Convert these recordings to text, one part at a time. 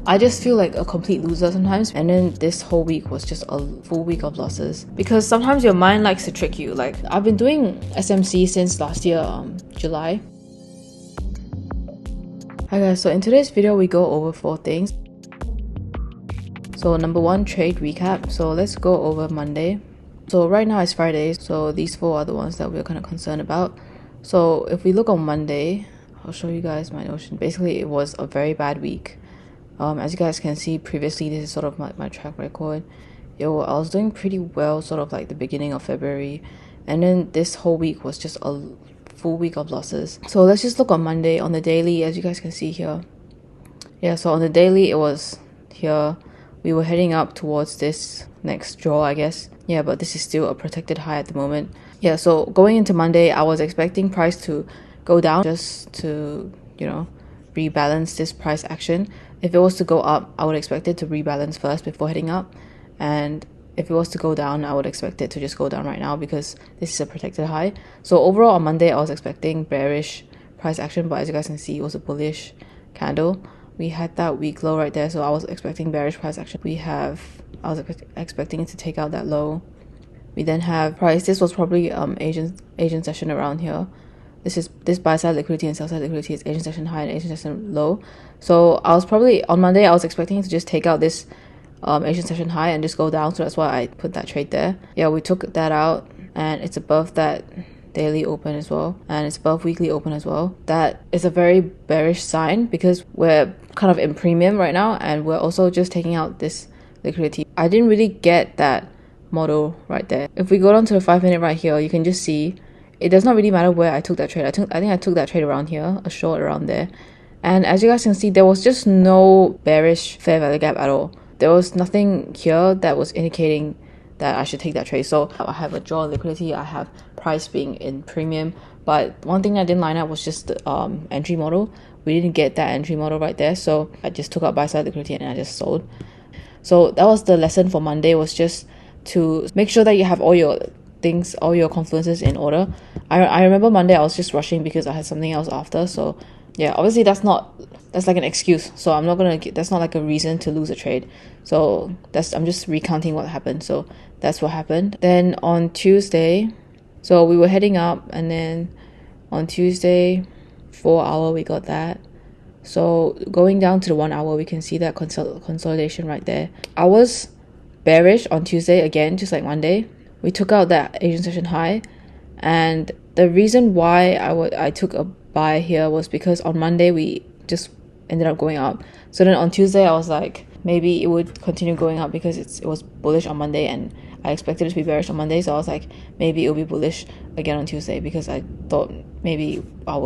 I just feel like a complete loser sometimes, and then this whole week was just a full week of losses because sometimes your mind likes to trick you. Like, I've been doing SMC since last year, July. Hi guys, so in today's video we go over 4 things. So number 1, trade recap. So let's go over Monday. So right now it's Friday, so these 4 are the ones that we're kind of concerned about. So if we look on Monday, I'll show you guys my notion. Basically, it was a very bad week. As you guys can see previously, this is sort of my track record. I was doing pretty well sort of like the beginning of February, and then this whole week was just a full week of losses. So let's just look on Monday. On the daily, as you guys can see here, yeah, so on the daily it was here. We were heading up towards this next draw, I guess. Yeah, but this is still a protected high at the moment. Yeah, so going into Monday, I was expecting price to go down just to, you know, rebalance this price action. If it was to go up, I would expect it to rebalance first before heading up. And if it was to go down, I would expect it to just go down right now because this is a protected high. So overall on Monday, I was expecting bearish price action, but as you guys can see, it was a bullish candle. We had that week low right there, so I was expecting bearish price action. I was expecting it to take out that low. We then have price. This was probably Asian session around here. This buy side liquidity and sell side liquidity is Asian session high and Asian session low. So I was probably on Monday I was expecting it to just take out this Asian session high and just go down. So that's why I put that trade there. Yeah, we took that out and it's above that daily open as well, and it's above weekly open as well. That is a very bearish sign because we're kind of in premium right now and we're also just taking out this liquidity. I didn't really get that model right there. If we go down to the 5-minute right here, you can just see it does not really matter where I took that trade. I think I took that trade around here, a short around there, and as you guys can see, there was just no bearish fair value gap at all. There was nothing here that was indicating that I should take that trade. So I have a draw liquidity, I have price being in premium, but one thing I didn't line up was just the entry model. We didn't get that entry model right there, so I just took out buy side liquidity and I just sold. So that was the lesson for Monday, was just to make sure that you have all your things, all your confluences in order. I remember Monday I was just rushing because I had something else after. So yeah, obviously that's like an excuse, so I'm not gonna that's not like a reason to lose a trade. So I'm just recounting what happened. So that's what happened. Then on Tuesday, so we were heading up, and then on Tuesday 4 hour we got that. So going down to the 1 hour, we can see that consolidation right there. I was bearish on Tuesday again, just like Monday. We took out that Asian session high, and the reason why I took a buy here was because on Monday we just ended up going up. So then on Tuesday I was like, maybe it would continue going up because it was bullish on Monday and I expected it to be bearish on Monday. So I was like, maybe it'll be bullish again on Tuesday because I thought maybe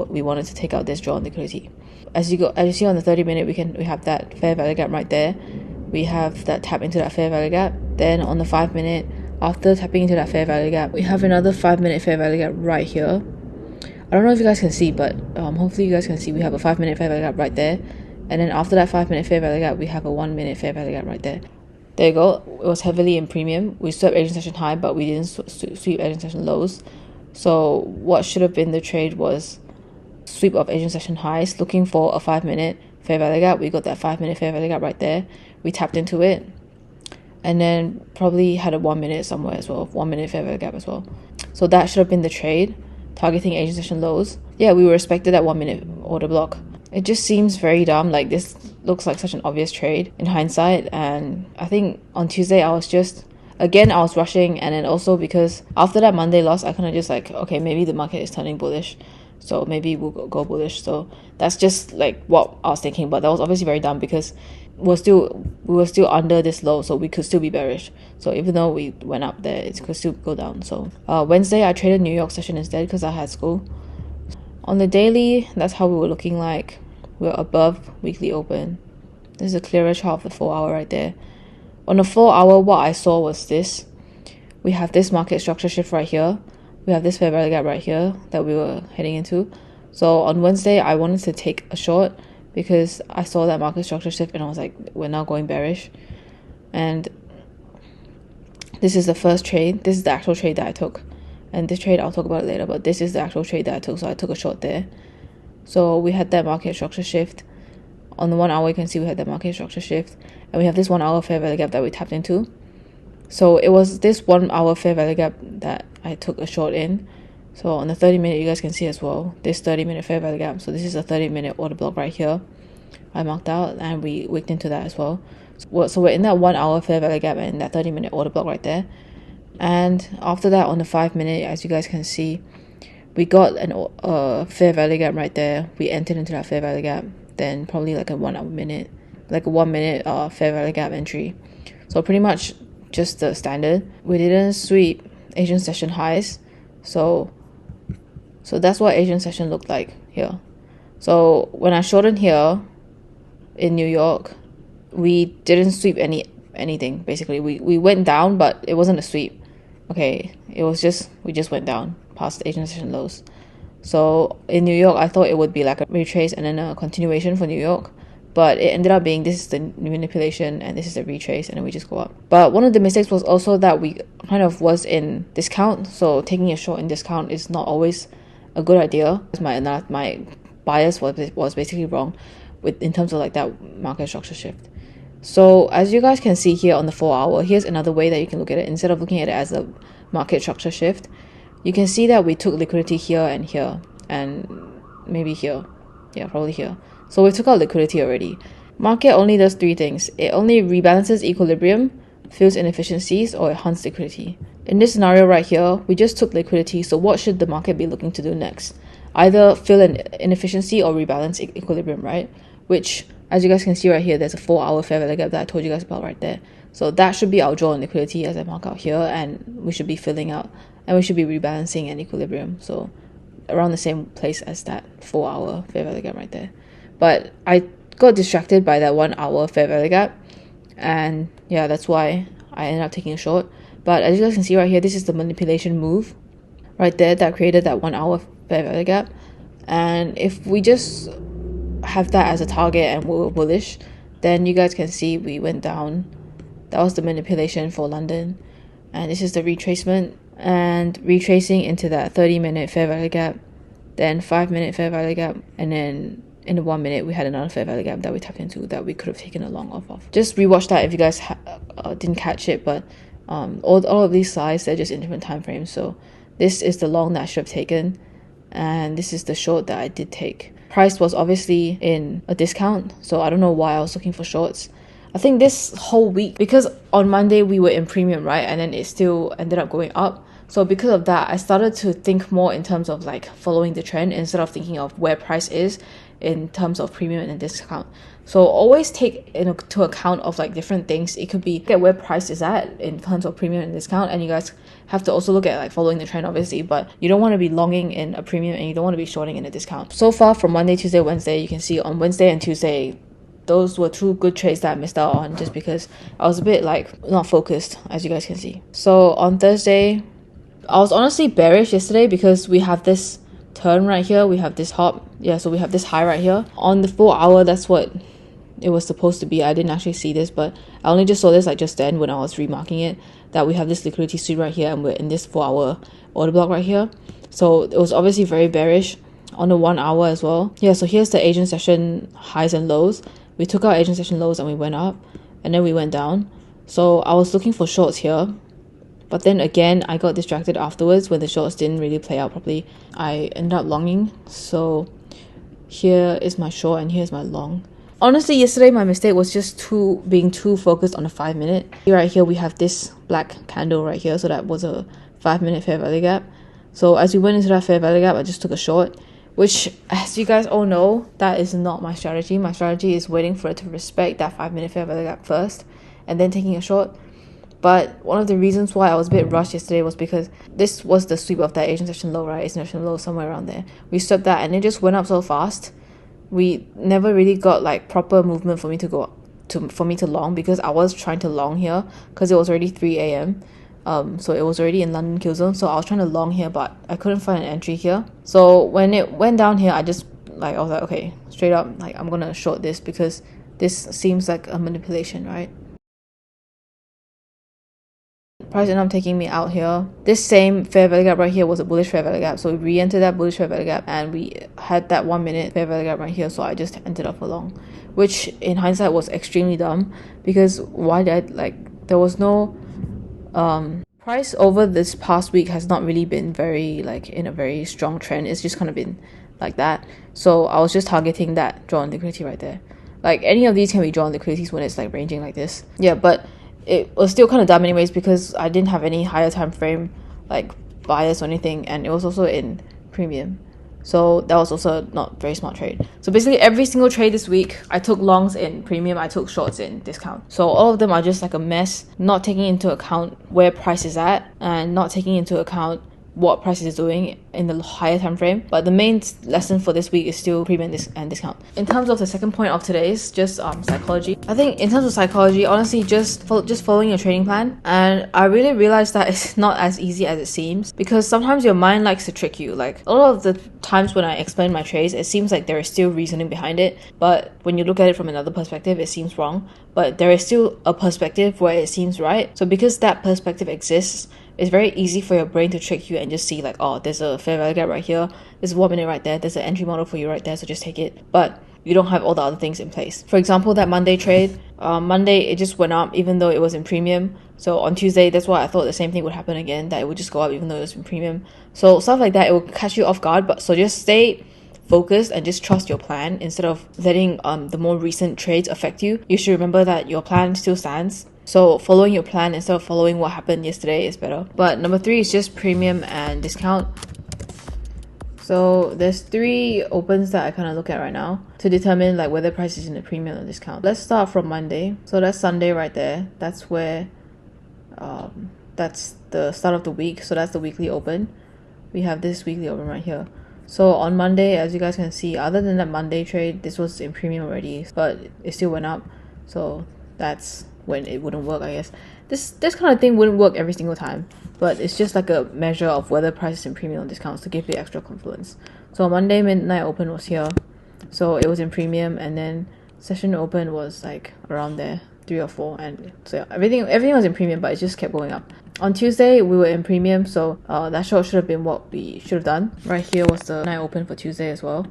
we wanted to take out this draw on liquidity. As you see on the 30-minute, we have that fair value gap right there. We have that tap into that fair value gap. Then on the 5-minute, after tapping into that fair value gap, we have another 5-minute fair value gap right here. I don't know if you guys can see, but hopefully you guys can see we have a 5-minute fair value gap right there. And then after that 5-minute fair value gap, we have a 1-minute fair value gap right there. There you go. It was heavily in premium. We swept Asian session high, but we didn't sweep Asian session lows. So what should have been the trade was sweep of Asian session highs, looking for a 5-minute fair value gap. We got that 5-minute fair value gap right there. We tapped into it, and then probably had a 1-minute somewhere as well, 1-minute fair value gap as well. So that should have been the trade, targeting Asian session lows. Yeah, we were respected at 1-minute order block. It just seems very dumb. Like, this looks like such an obvious trade in hindsight. And I think on Tuesday I was rushing, and then also because after that Monday loss, I kind of just like, okay, maybe the market is turning bullish, so maybe we'll go bullish. So that's just like what I was thinking, but that was obviously very dumb because we were still under this low, so we could still be bearish. So even though we went up there, it could still go down. So Wednesday I traded New York session instead because I had school. On the daily, that's how we were looking like. We're above weekly open. This is a clearer chart of the 4 hour right there. On the 4 hour, what I saw was this. We have this market structure shift right here. We have this fair value gap right here that we were heading into. So on Wednesday, I wanted to take a short because I saw that market structure shift and I was like, we're now going bearish. And this is the first trade. This is the actual trade that I took. And this trade, I'll talk about it later, but this is the actual trade that I took. So I took a short there. So we had that market structure shift on the 1 hour, you can see we had the market structure shift, and we have this 1 hour fair value gap that we tapped into. So it was this 1 hour fair value gap that I took a short in. So on the 30-minute, you guys can see as well, this 30-minute fair value gap. So this is a 30-minute order block right here. I marked out and we wicked into that as well. So we're in that 1 hour fair value gap and that 30-minute order block right there. And after that, on the 5-minute, as you guys can see, we got a fair value gap right there. We entered into that fair value gap. Then probably like a 1 minute fair value gap entry. So pretty much just the standard. We didn't sweep Asian session highs. So that's what Asian session looked like here. So when I shortened here in New York, we didn't sweep anything basically. We went down, but it wasn't a sweep. Okay, it was just, we just went down past the Asian session lows. So in New York, I thought it would be like a retrace and then a continuation for New York, but it ended up being, this is the manipulation and this is the retrace, and then we just go up. But one of the mistakes was also that we kind of was in discount, so taking a short in discount is not always a good idea. My bias was basically wrong in terms of like that market structure shift. So as you guys can see here on the 4 hour, here's another way that you can look at it. Instead of looking at it as a market structure shift, you can see that we took liquidity here and here and maybe here. Yeah, probably here. So we took out liquidity already. Market only does 3 things. It only rebalances equilibrium, fills inefficiencies, or it hunts liquidity. In this scenario right here, we just took liquidity, so what should the market be looking to do next? Either fill an inefficiency or rebalance equilibrium, right? Which, as you guys can see right here, there's a 4 hour fair value gap that I told you guys about right there. So that should be our draw on liquidity as I mark out here, and we should be filling out, and we should be rebalancing an equilibrium. So around the same place as that 4 hour fair value gap right there. But I got distracted by that 1 hour fair value gap, and yeah, that's why I ended up taking a short. But as you guys can see right here, this is the manipulation move right there that created that 1 hour fair value gap. And if we just have that as a target and we're bullish, then you guys can see we went down. That was the manipulation for London, and this is the retracement and retracing into that 30-minute fair value gap, then 5-minute fair value gap, and then in the 1 minute we had another fair value gap that we tapped into that we could have taken a long off of. Just rewatch that if you guys didn't catch it, but all of these sides, they're just in different time frames. So this is the long that I should have taken, and this is the short that I did take. Price was obviously in a discount, so I don't know why I was looking for shorts. I think this whole week, because on Monday we were in premium, right, and then it still ended up going up. So because of that, I started to think more in terms of like following the trend instead of thinking of where price is in terms of premium and discount. So always take into account of like different things. It could be at where price is at in terms of premium and discount, and you guys have to also look at like following the trend obviously, but you don't want to be longing in a premium and you don't want to be shorting in a discount. So far from Monday, Tuesday, Wednesday, you can see on Wednesday and Tuesday, those were 2 good trades that I missed out on just because I was a bit like not focused, as you guys can see. So on Thursday, I was honestly bearish yesterday because we have this turn right here, we have this hop, so we have this high right here. On the 4 hour, that's what it was supposed to be. I didn't actually see this, but I only just saw this like just then when I was remarking it, that we have this liquidity sweep right here and we're in this 4 hour order block right here. So it was obviously very bearish on the 1 hour as well. So here's the Asian session highs and lows. We took out Asian session lows and we went up, and then we went down. So I was looking for shorts here, but then again I got distracted afterwards when the shorts didn't really play out properly. I ended up longing, so here is my short and here's my long. Honestly, yesterday my mistake was just being too focused on the 5 minute. Right here we have this black candle right here, so that was a 5 minute fair value gap. So as we went into that fair value gap, I just took a short, which, as you guys all know, that is not my strategy. My strategy is waiting for it to respect that 5 minute fair value gap first and then taking a short. But one of the reasons why I was a bit rushed yesterday was because this was the sweep of that Asian session low, right? Asian session low, somewhere around there. We swept that and it just went up so fast. We never really got like proper movement for me to long, because I was trying to long here because it was already 3 a.m. So it was already in London kill zone, so I was trying to long here, but I couldn't find an entry here. So when it went down here, I was like, okay, straight up, like I'm gonna short this because this seems like a manipulation, right? price ended up taking me out here. This same fair value gap right here was a bullish fair value gap, so we re-entered that bullish fair value gap and we had that 1 minute fair value gap right here, so I just entered up along, which in hindsight was extremely dumb because why did there was no price over this past week has not really been very in a very strong trend. It's just kind of been like that, so I was just targeting that drawn liquidity right there. Any of these can be drawn liquidities when it's ranging like this. Yeah, but it was still kind of dumb anyways because I didn't have any higher time frame bias or anything, and it was also in premium, so that was also not very smart trade. So basically every single trade this week I took longs in premium, I took shorts in discount, so all of them are just a mess, not taking into account where price is at and not taking into account what price is doing in the higher time frame. But the main lesson for this week is still premium and discount. In terms of the second point of today's, just psychology. I think in terms of psychology, honestly, just following your trading plan. And I really realized that it's not as easy as it seems, because sometimes your mind likes to trick you. A lot of the times when I explain my trades, it seems like there is still reasoning behind it, but when you look at it from another perspective, it seems wrong. But there is still a perspective where it seems right. So because that perspective exists, it's very easy for your brain to trick you and just see oh, there's a fair value gap right here, there's a 1 minute right there, there's an entry model for you right there, so just take it. But you don't have all the other things in place. For example, that Monday trade, Monday it just went up even though it was in premium. So on Tuesday, that's why I thought the same thing would happen again, that it would just go up even though it was in premium. So stuff like that, it will catch you off guard. But so just stay focused and just trust your plan instead of letting the more recent trades affect you. You should remember that your plan still stands. So following your plan instead of following what happened yesterday is better. But number 3 is just premium and discount. So there's 3 opens that I kind of look at right now to determine whether price is in the premium or discount. Let's start from Monday. So that's Sunday right there. That's where that's the start of the week. So that's the weekly open. We have this weekly open right here. So on Monday, as you guys can see, other than that Monday trade, this was in premium already, but it still went up. So that's when it wouldn't work, I guess. This kind of thing wouldn't work every single time, but it's just a measure of whether price is in premium or discounts to give you extra confluence. So Monday midnight open was here, so it was in premium, and then session open was around there, 3 or 4, and so yeah, everything was in premium, but it just kept going up. On Tuesday we were in premium, so that short should have been what we should have done. Right here was the night open for Tuesday as well.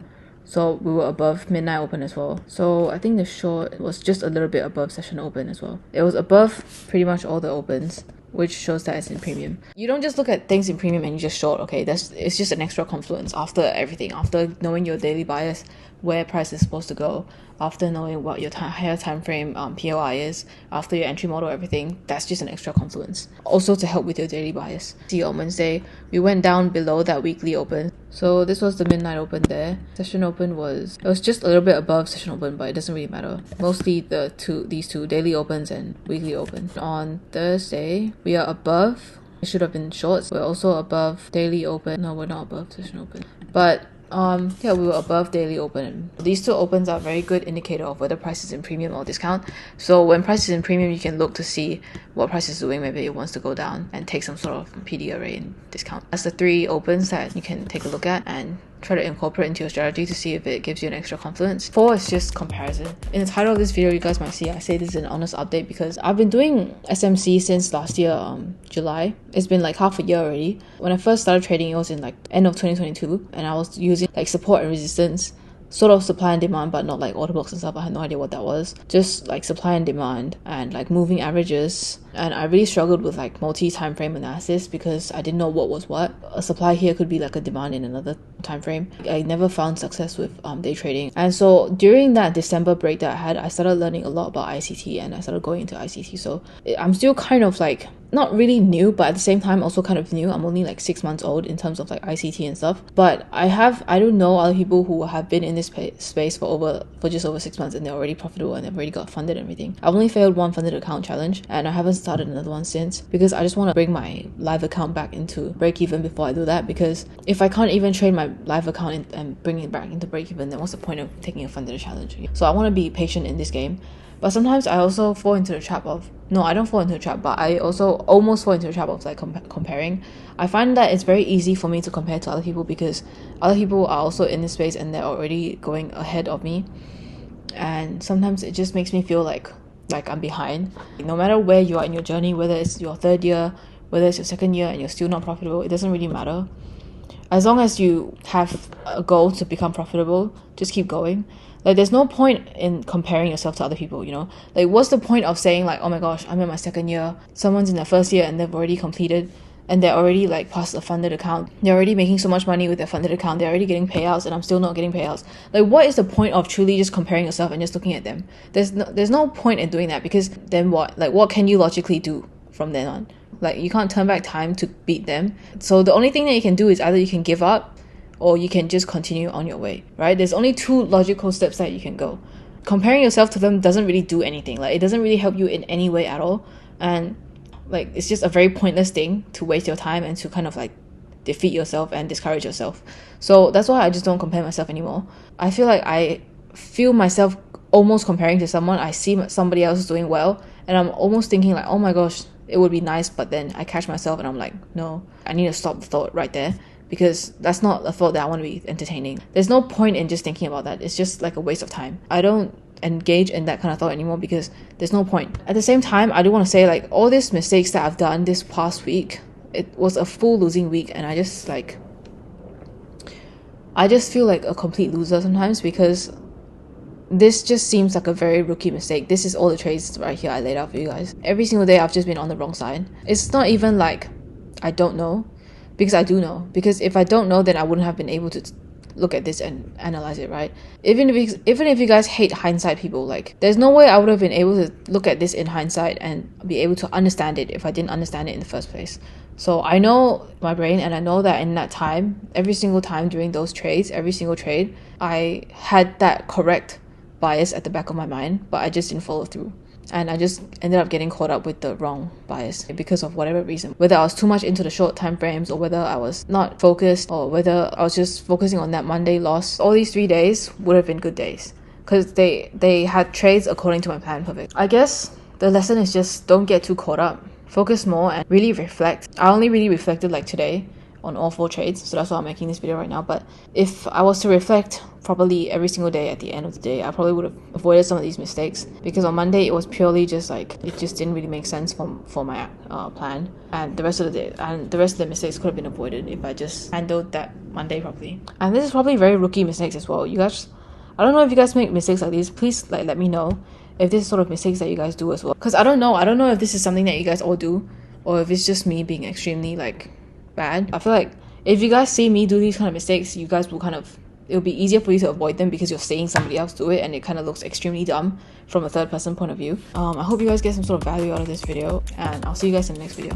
So we were above midnight open as well. So I think the short was just a little bit above session open as well. It was above pretty much all the opens, which shows that it's in premium. You don't just look at things in premium and you just short, okay? It's just an extra confluence after everything, after knowing your daily bias, where price is supposed to go, after knowing what your higher time frame POI is, after your entry model, everything. That's just an extra confluence. Also to help with your daily bias. See, on Wednesday, we went down below that weekly open. So this was the midnight open there. Session open was just a little bit above session open, but it doesn't really matter. Mostly these two daily opens and weekly open. On Thursday, we are above. It should have been shorts. We're also above daily open. No, we're not above session open. But yeah, we were above daily open. These 2 opens are a very good indicator of whether price is in premium or discount. So when price is in premium, you can look to see what price is doing. Maybe it wants to go down and take some sort of PD array in discount. That's the 3 opens that you can take a look at and try to incorporate into your strategy to see if it gives you an extra confluence. 4 is just comparison. In the title of this video, you guys might see I say this is an honest update because I've been doing SMC since last year, July. It's been half a year already. When I first started trading, it was in end of 2022, and I was using support and resistance, sort of supply and demand, but not order blocks and stuff. I had no idea what that was. Just supply and demand and moving averages. And I really struggled with multi time frame analysis because I didn't know what was what. A supply here could be a demand in another time frame. I never found success with day trading. And so during that December break that I had, I started learning a lot about ICT, and I started going into ICT. So I'm still kind of not really new, but at the same time also kind of new. I'm only 6 months old in terms of ICT and stuff. But I don't know other people who have been in this space for just over 6 months, and they're already profitable and they've already got funded and everything. I've only failed 1 funded account challenge, and I haven't started another one since because I just want to bring my live account back into break even before I do that. Because if I can't even trade my live account and bring it back into break even, then what's the point of taking a funded challenge? So I want to be patient in this game. But sometimes I also fall into the trap of, no, I don't fall into the trap, but I also almost fall into the trap of comparing. I find that it's very easy for me to compare to other people because other people are also in this space and they're already going ahead of me. And sometimes it just makes me feel like I'm behind. No matter where you are in your journey, whether it's your third year, whether it's your second year and you're still not profitable, it doesn't really matter. As long as you have a goal to become profitable, just keep going. Like, there's no point in comparing yourself to other people, you know? Like, what's the point of saying like, oh my gosh, I'm in my second year, someone's in their first year and they've already completed and they're already like past a funded account. They're already making so much money with their funded account. They're already getting payouts and I'm still not getting payouts. Like, what is the point of truly just comparing yourself and just looking at them? There's no point in doing that, because then what? Like, what can you logically do from then on? Like, you can't turn back time to beat them. So the only thing that you can do is either you can give up or you can just continue on your way, right? There's only two logical steps that you can go. Comparing yourself to them doesn't really do anything. Like, it doesn't really help you in any way at all. And like, it's just a very pointless thing to waste your time and to kind of like defeat yourself and discourage yourself. So that's why I just don't compare myself anymore. I feel like I feel myself almost comparing to someone. I see somebody else doing well and I'm almost thinking like, oh my gosh, it would be nice, but then I catch myself and I'm like, no, I need to stop the thought right there, because that's not a thought that I want to be entertaining. There's no point in just thinking about that. It's just like a waste of time. I don't engage in that kind of thought anymore because there's no point. At the same time, I do want to say, like, all these mistakes that I've done this past week, it was a full losing week, and I just feel like a complete loser sometimes, because this just seems like a very rookie mistake. This is all the trades right here I laid out for you guys. Every single day I've just been on the wrong side. It's not even like I don't know, because I do know. Because if I don't know, then I wouldn't have been able to look at this and analyze it, right? Even if you guys hate hindsight people, like, there's no way I would have been able to look at this in hindsight and be able to understand it if I didn't understand it in the first place. So I know my brain, and I know that in that time, every single time during those trades, every single trade, I had that correct bias at the back of my mind, but I just didn't follow through. And I just ended up getting caught up with the wrong bias because of whatever reason. Whether I was too much into the short time frames, or whether I was not focused, or whether I was just focusing on that Monday loss. All these 3 days would have been good days because they had trades according to my plan perfect. I guess the lesson is just don't get too caught up. Focus more and really reflect. I only really reflected like today on all 4 trades, so that's why I'm making this video right now. But if I was to reflect properly every single day at the end of the day, I probably would have avoided some of these mistakes, because on Monday it was purely just like, it just didn't really make sense for my plan, and the rest of the day and the rest of the mistakes could have been avoided if I just handled that Monday properly. And this is probably very rookie mistakes as well. You guys, I don't know if you guys make mistakes like these. Please like let me know if this is sort of mistakes that you guys do as well, because I don't know if this is something that you guys all do, or if it's just me being extremely like bad. I feel like if you guys see me do these kind of mistakes, you guys will it'll be easier for you to avoid them, because you're seeing somebody else do it and it kind of looks extremely dumb from a third person point of view. I hope you guys get some sort of value out of this video, and I'll see you guys in the next video.